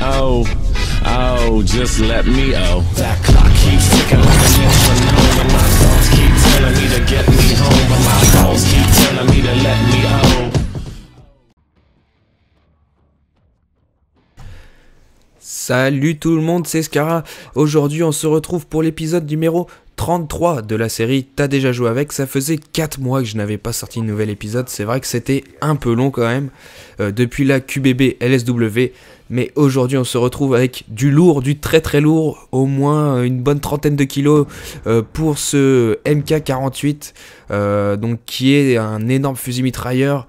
oh, oh, just let me, oh. That clock keeps ticking like a metronome, and my thoughts keep telling me to get me home, but my thoughts keep telling me to let me, oh. Salut tout le monde, c'est Scara. Aujourd'hui on se retrouve pour l'épisode numéro 33 de la série T'as déjà joué avec. Ça faisait 4 mois que je n'avais pas sorti de nouvel épisode. C'est vrai que c'était un peu long quand même, depuis la QBB LSW. Mais aujourd'hui on se retrouve avec du lourd, du très très lourd, au moins une bonne trentaine de kilos pour ce MK48, donc qui est un énorme fusil mitrailleur.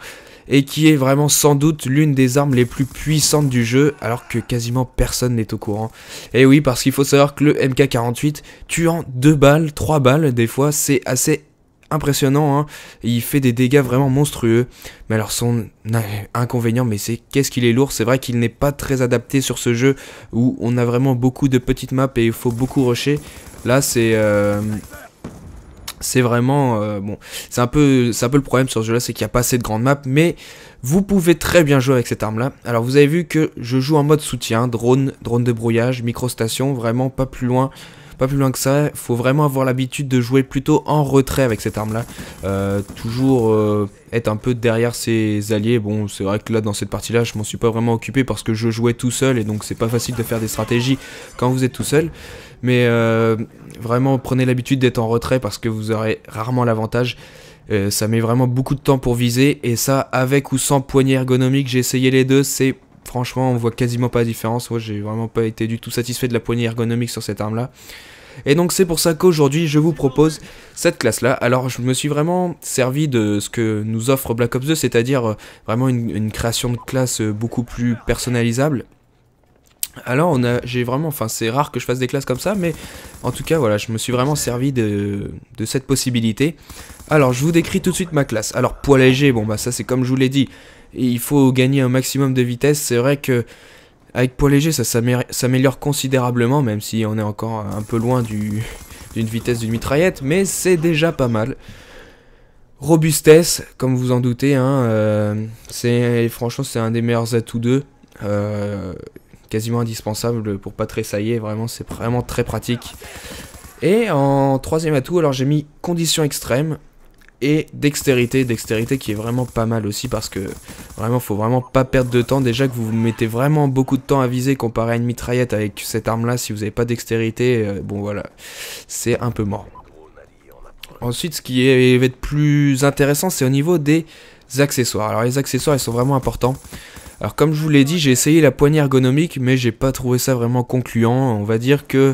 Et qui est vraiment sans doute l'une des armes les plus puissantes du jeu, alors que quasiment personne n'est au courant. Et oui, parce qu'il faut savoir que le MK48 tue en 2 balles, 3 balles des fois, c'est assez impressionnant, hein. Il fait des dégâts vraiment monstrueux. Mais alors son inconvénient, mais c'est qu'est-ce qu'il est lourd. C'est vrai qu'il n'est pas très adapté sur ce jeu, où on a vraiment beaucoup de petites maps et il faut beaucoup rusher. Là c'est vraiment, bon, c'est un peu le problème sur ce jeu là, c'est qu'il n'y a pas assez de grandes maps, mais vous pouvez très bien jouer avec cette arme là. Alors vous avez vu que je joue en mode soutien, drone de brouillage, microstation, vraiment pas plus loin que ça. Il faut vraiment avoir l'habitude de jouer plutôt en retrait avec cette arme là, toujours être un peu derrière ses alliés. Bon, c'est vrai que là dans cette partie là je m'en suis pas vraiment occupé parce que je jouais tout seul et donc c'est pas facile de faire des stratégies quand vous êtes tout seul. Mais vraiment prenez l'habitude d'être en retrait parce que vous aurez rarement l'avantage. Ça met vraiment beaucoup de temps pour viser, et ça avec ou sans poignée ergonomique. J'ai essayé les deux, c'est franchement on voit quasiment pas la différence. Moi j'ai vraiment pas été du tout satisfait de la poignée ergonomique sur cette arme là. Et donc c'est pour ça qu'aujourd'hui je vous propose cette classe là. Alors je me suis vraiment servi de ce que nous offre Black Ops 2, c'est-à-dire vraiment une création de classe beaucoup plus personnalisable. Alors j'ai vraiment, enfin c'est rare que je fasse des classes comme ça, mais en tout cas voilà, je me suis vraiment servi de cette possibilité. Alors je vous décris tout de suite ma classe. Alors poids léger, bon bah ça c'est comme je vous l'ai dit, il faut gagner un maximum de vitesse. C'est vrai que avec poids léger ça s'améliore considérablement, même si on est encore un peu loin d'une vitesse d'une mitraillette, mais c'est déjà pas mal. Robustesse, comme vous en doutez, hein, franchement c'est un des meilleurs atouts d'eux. Quasiment indispensable pour pas tressailler, vraiment c'est vraiment très pratique. Et en troisième atout, alors j'ai mis conditions extrêmes et dextérité qui est vraiment pas mal aussi, parce que vraiment faut vraiment pas perdre de temps. Déjà que vous mettez vraiment beaucoup de temps à viser comparé à une mitraillette avec cette arme là, si vous n'avez pas dextérité, bon voilà, c'est un peu mort. Ensuite ce qui va être plus intéressant, c'est au niveau des accessoires. Alors les accessoires ils sont vraiment importants. Alors comme je vous l'ai dit, j'ai essayé la poignée ergonomique, mais j'ai pas trouvé ça vraiment concluant. On va dire que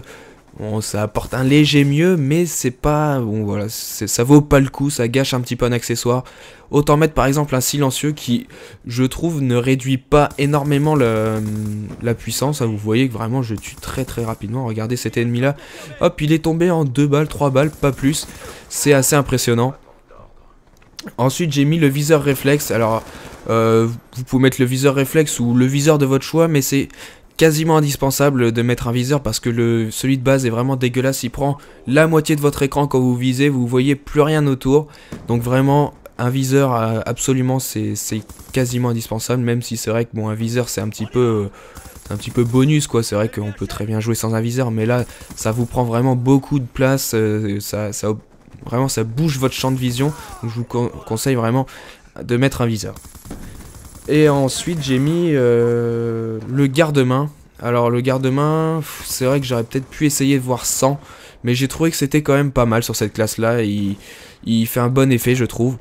bon, ça apporte un léger mieux, mais c'est pas, bon voilà, ça vaut pas le coup, ça gâche un petit peu un accessoire. Autant mettre par exemple un silencieux qui, je trouve, ne réduit pas énormément la puissance. Vous voyez que vraiment je tue très très rapidement. Regardez cet ennemi là, hop, il est tombé en 2 balles, 3 balles, pas plus. C'est assez impressionnant. Ensuite j'ai mis le viseur réflexe. Alors vous pouvez mettre le viseur réflexe ou le viseur de votre choix, mais c'est quasiment indispensable de mettre un viseur parce que celui de base est vraiment dégueulasse. Il prend la moitié de votre écran quand vous visez, vous voyez plus rien autour. Donc vraiment un viseur absolument, c'est quasiment indispensable, même si c'est vrai que bon, un viseur c'est un petit peu bonus quoi. C'est vrai qu'on peut très bien jouer sans un viseur, mais là ça vous prend vraiment beaucoup de place, vraiment ça bouge votre champ de vision. Donc je vous conseille vraiment de mettre un viseur. Et ensuite j'ai mis le garde-main. Alors le garde-main, c'est vrai que j'aurais peut-être pu essayer de voir 100, mais j'ai trouvé que c'était quand même pas mal sur cette classe là. Il fait un bon effet je trouve.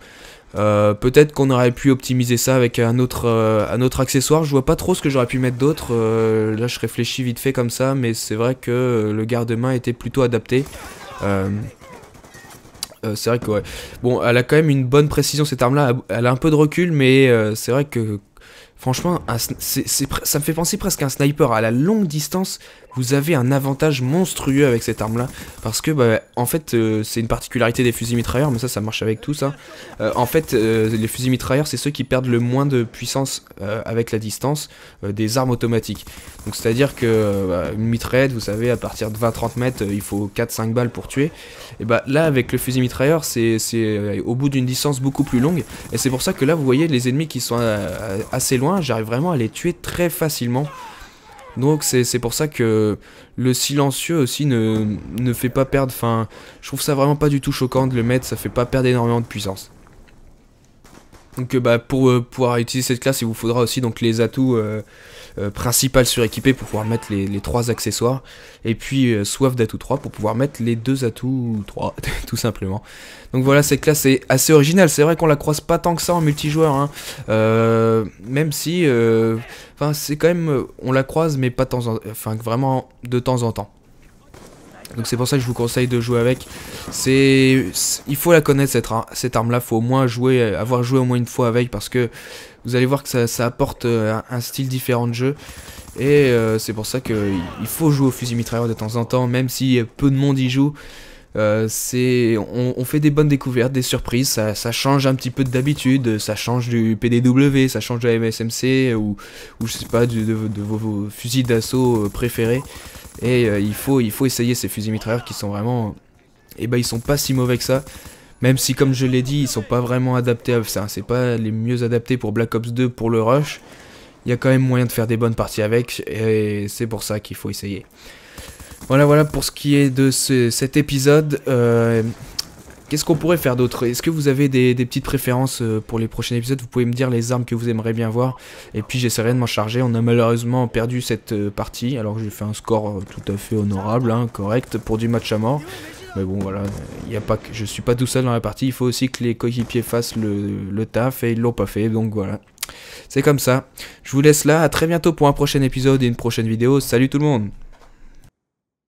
Peut-être qu'on aurait pu optimiser ça avec un autre accessoire. Je vois pas trop ce que j'aurais pu mettre d'autre. Là je réfléchis vite fait comme ça, mais c'est vrai que le garde-main était plutôt adapté. C'est vrai que ouais. Bon, elle a quand même une bonne précision cette arme là, elle a un peu de recul, mais c'est vrai que franchement ça me fait penser presque à un sniper. À la longue distance vous avez un avantage monstrueux avec cette arme là, parce que bah, en fait c'est une particularité des fusils mitrailleurs, mais ça marche avec tout ça. En fait les fusils mitrailleurs c'est ceux qui perdent le moins de puissance avec la distance des armes automatiques. Donc c'est à dire que une mitraillette, vous savez, à partir de 20-30 mètres il faut 4-5 balles pour tuer. Et bah là avec le fusil mitrailleur c'est au bout d'une distance beaucoup plus longue, et c'est pour ça que là vous voyez les ennemis qui sont assez loin, j'arrive vraiment à les tuer très facilement. Donc c'est pour ça que le silencieux aussi ne fait pas perdre, enfin je trouve ça vraiment pas du tout choquant de le mettre, ça fait pas perdre énormément de puissance. Donc pour pouvoir utiliser cette classe, il vous faudra aussi donc les atouts principaux suréquipés pour pouvoir mettre les 3 accessoires. Et puis soif d'atout 3 pour pouvoir mettre les 2 atouts 3, tout simplement. Donc voilà, cette classe est assez originale. C'est vrai qu'on la croise pas tant que ça en multijoueur. Hein. Même si... Enfin, c'est quand même... on la croise, mais pas enfin, vraiment de temps en temps. Donc c'est pour ça que je vous conseille de jouer avec. Il faut la connaître cette arme là, faut au moins avoir joué au moins une fois avec, parce que vous allez voir que ça apporte un style différent de jeu. Et c'est pour ça qu'il faut jouer au fusil mitrailleur de temps en temps, même si peu de monde y joue. On fait des bonnes découvertes, des surprises, ça change un petit peu d'habitude, ça change du PDW, ça change de la MSMC ou je sais pas de vos fusils d'assaut préférés. Et il faut essayer ces fusils mitrailleurs qui sont vraiment... Et ils sont pas si mauvais que ça. Même si, comme je l'ai dit, ils sont pas vraiment adaptés à ça. C'est pas les mieux adaptés pour Black Ops 2 pour le rush. Il y a quand même moyen de faire des bonnes parties avec. Et c'est pour ça qu'il faut essayer. Voilà pour ce qui est de cet épisode. Qu'est-ce qu'on pourrait faire d'autre? Est-ce que vous avez des petites préférences pour les prochains épisodes? Vous pouvez me dire les armes que vous aimeriez bien voir. Et puis j'essaierai de m'en charger. On a malheureusement perdu cette partie. Alors que j'ai fait un score tout à fait honorable, hein, correct, pour du match à mort. Mais bon voilà, je suis pas tout seul dans la partie. Il faut aussi que les coéquipiers fassent le taf. Et ils l'ont pas fait, donc voilà. C'est comme ça. Je vous laisse là. À très bientôt pour un prochain épisode et une prochaine vidéo. Salut tout le monde!